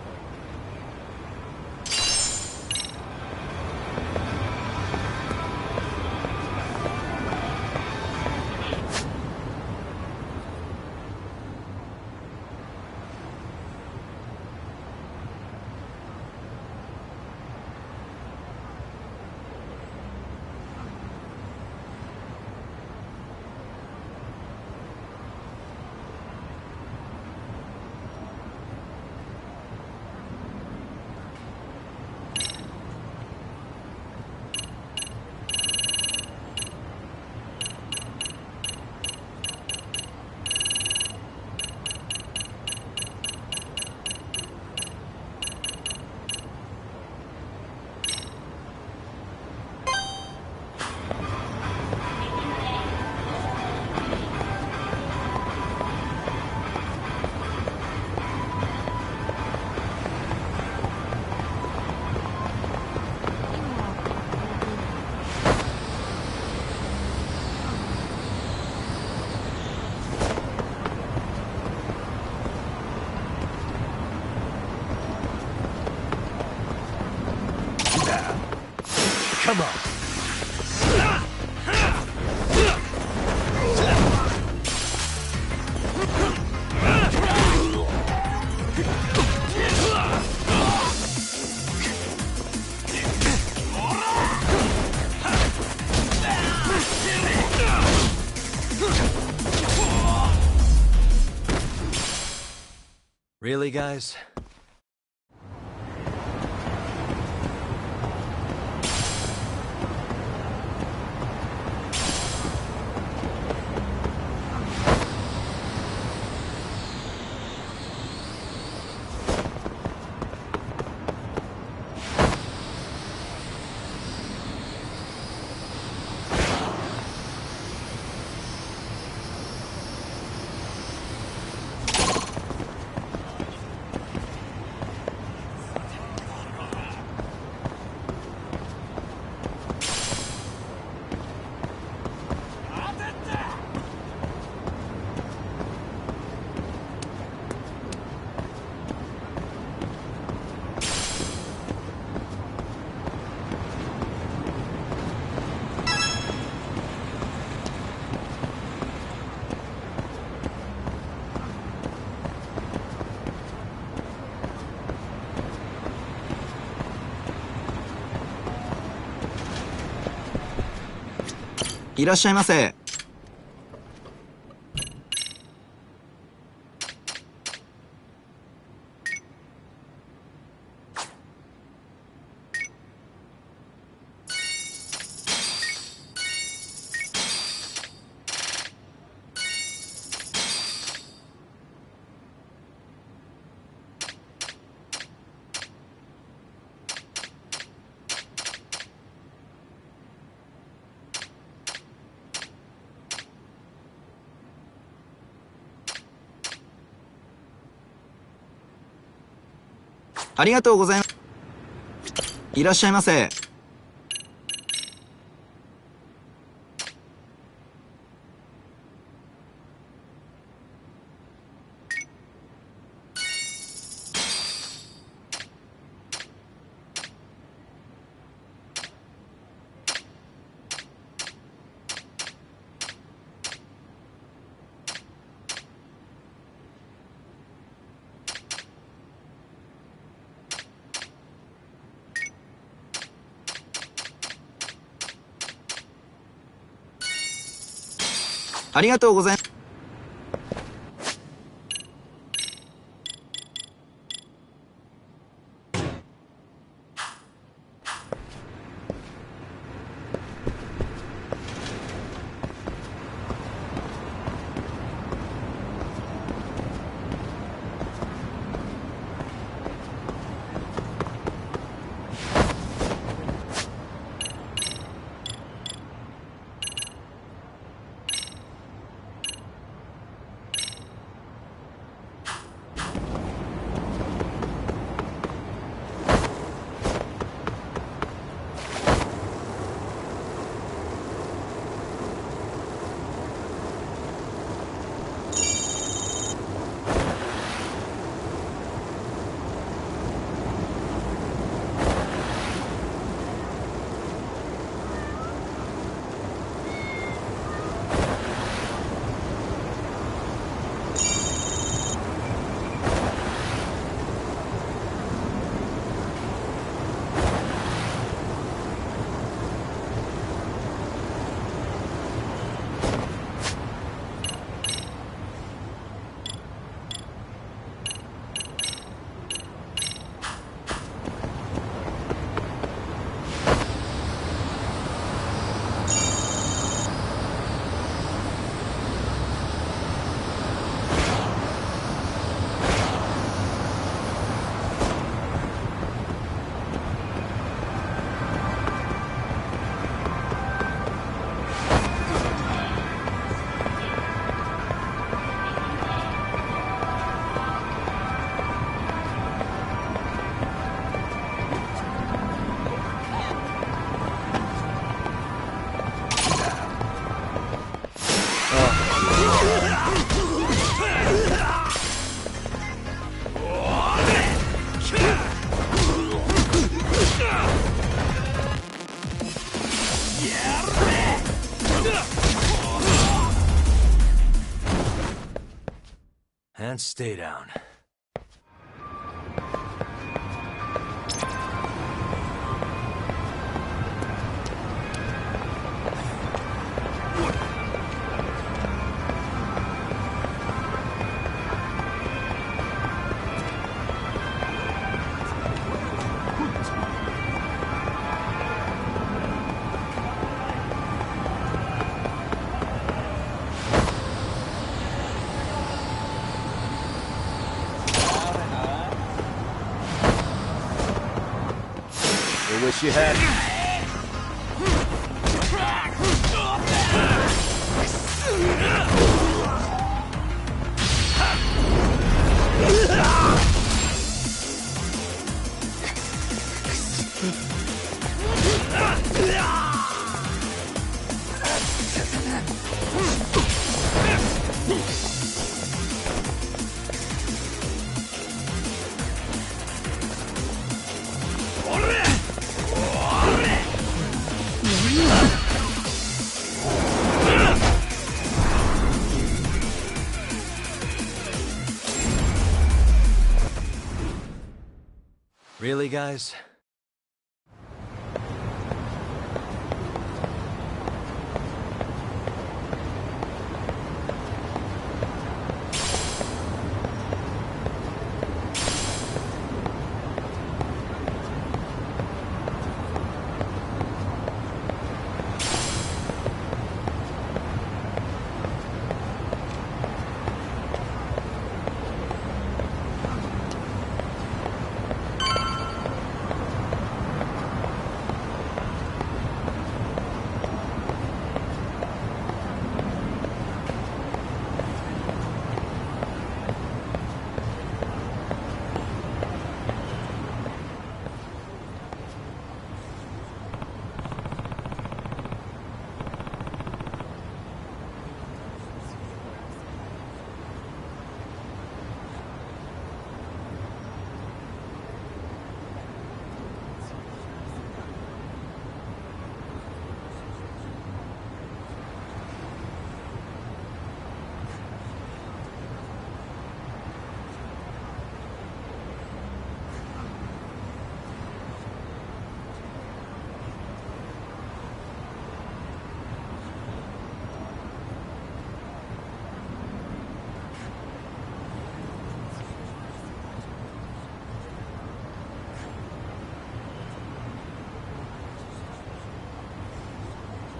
Come on. Really, guys? いらっしゃいませ。ありがとうございます。いらっしゃいませ。ありがとうございます。And stay down. Wish you had. Really, guys?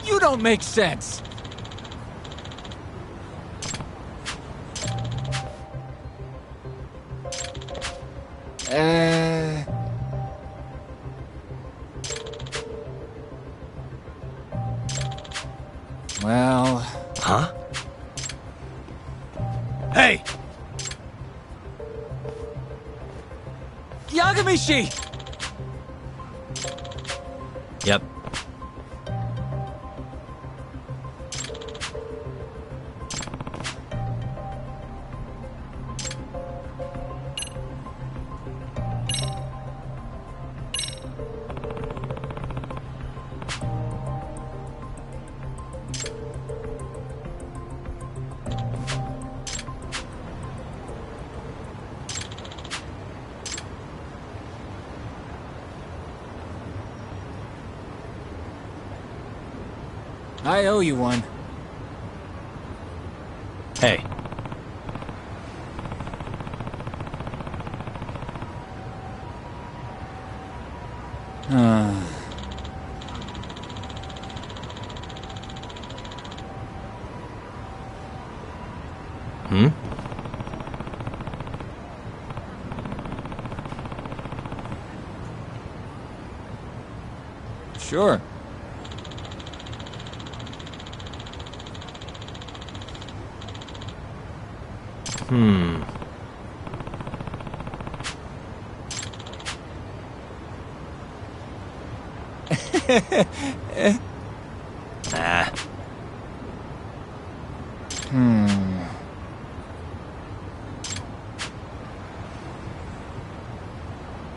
You don't make sense! Well... Huh? Hey! Yagamishi! Yep. I owe you one. Hey. Hmm? Sure. Hmm. Nah.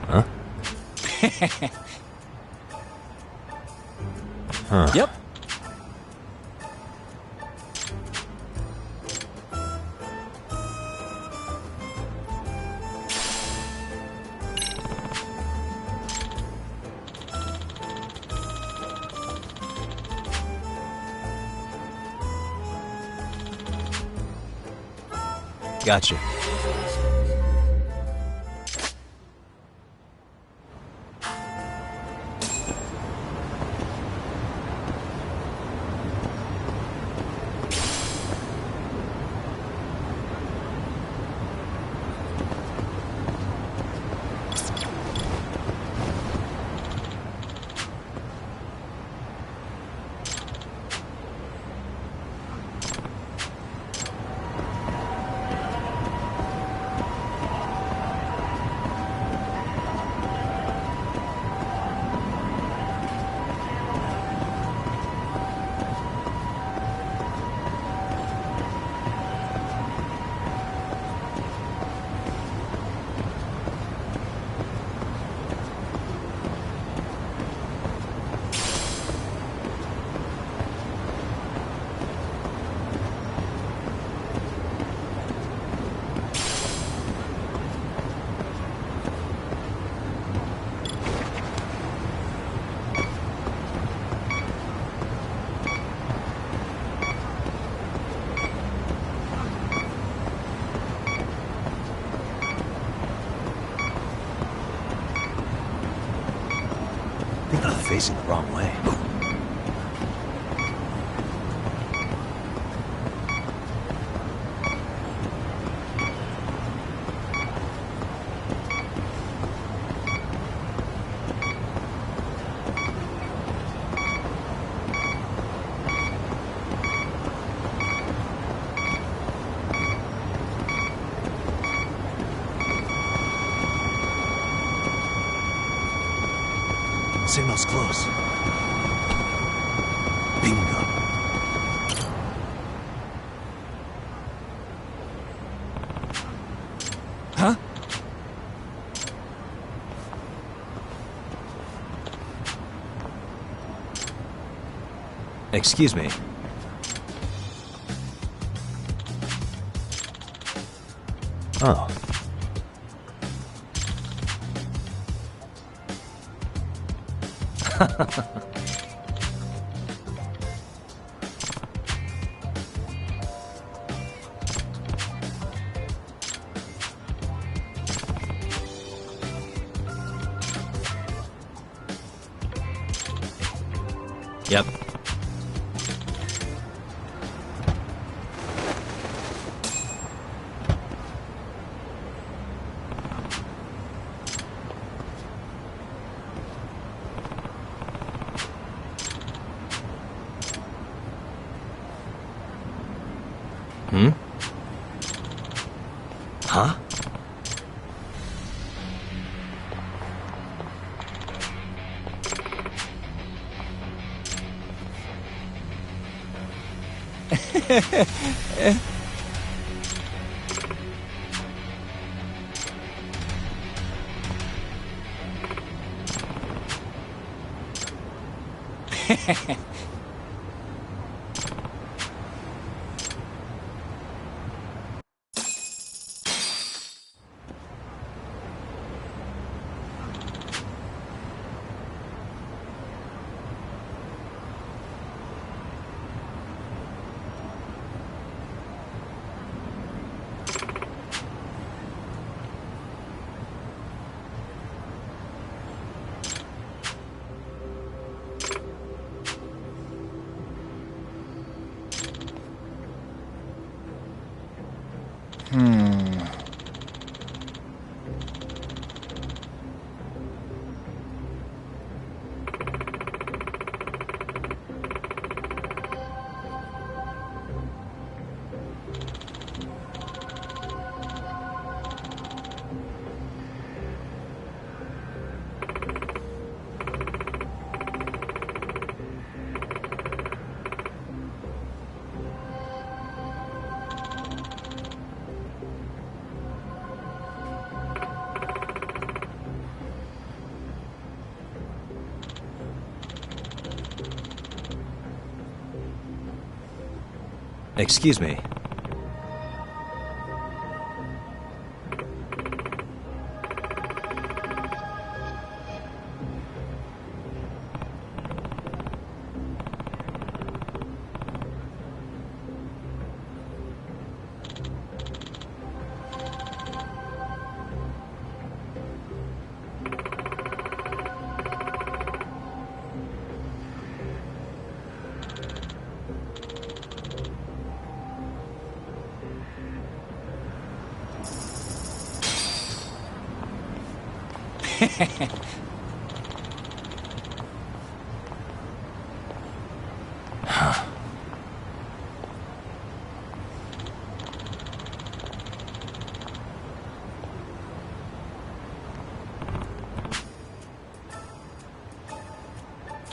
Huh? Huh. Yep. Gotcha. I think I'm facing the wrong way. Signal's close. Bingo. Huh? Excuse me. Oh. Yep. Hmm? Huh? Excuse me.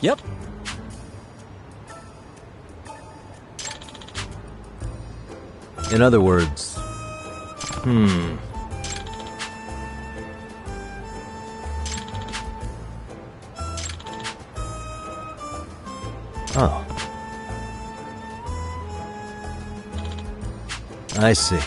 Yep. In other words, Oh. I see.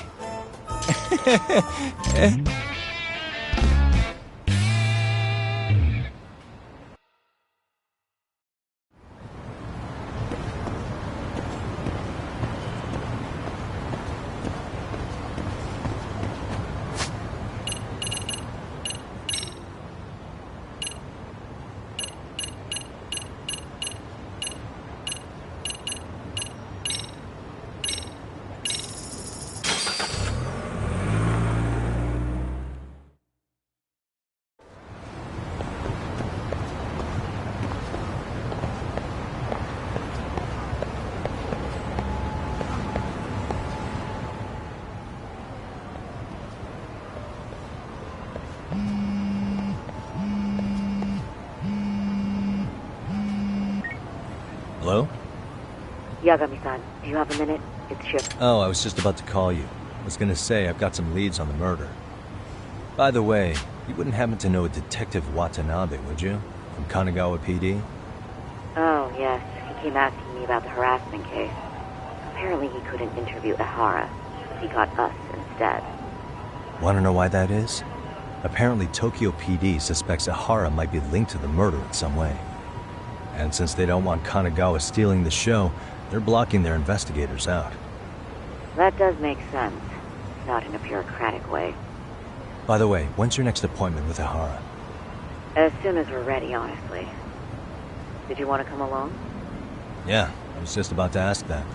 Hello? Yagami-san, do you have a minute? It's Ship. Oh, I was just about to call you. I was gonna say, I've got some leads on the murder. By the way, you wouldn't happen to know a Detective Watanabe, would you? From Kanagawa PD? Oh, yes. He came asking me about the harassment case. Apparently he couldn't interview Ihara. He got us instead. Wanna know why that is? Apparently Tokyo PD suspects Ihara might be linked to the murder in some way. And since they don't want Kanagawa stealing the show, they're blocking their investigators out. That does make sense. Not in a bureaucratic way. By the way, when's your next appointment with Ihara? As soon as we're ready, honestly. Did you want to come along? Yeah, I was just about to ask that.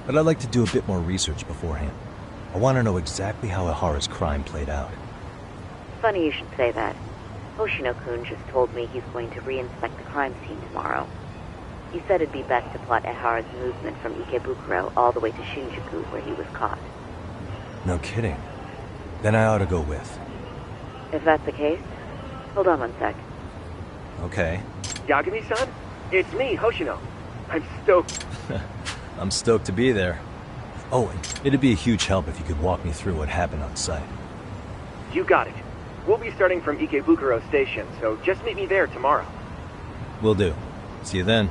But I'd like to do a bit more research beforehand. I want to know exactly how Ihara's crime played out. Funny you should say that. Hoshino-kun just told me he's going to re-inspect the crime scene tomorrow. He said it'd be best to plot Ehara's movement from Ikebukuro all the way to Shinjuku, where he was caught. No kidding. Then I ought to go with. If that's the case, hold on one sec. Okay. Yagami-san? It's me, Hoshino. I'm stoked. I'm stoked to be there. Oh, and it'd be a huge help if you could walk me through what happened on site. You got it. We'll be starting from Ikebukuro Station, so just meet me there tomorrow. Will do. See you then.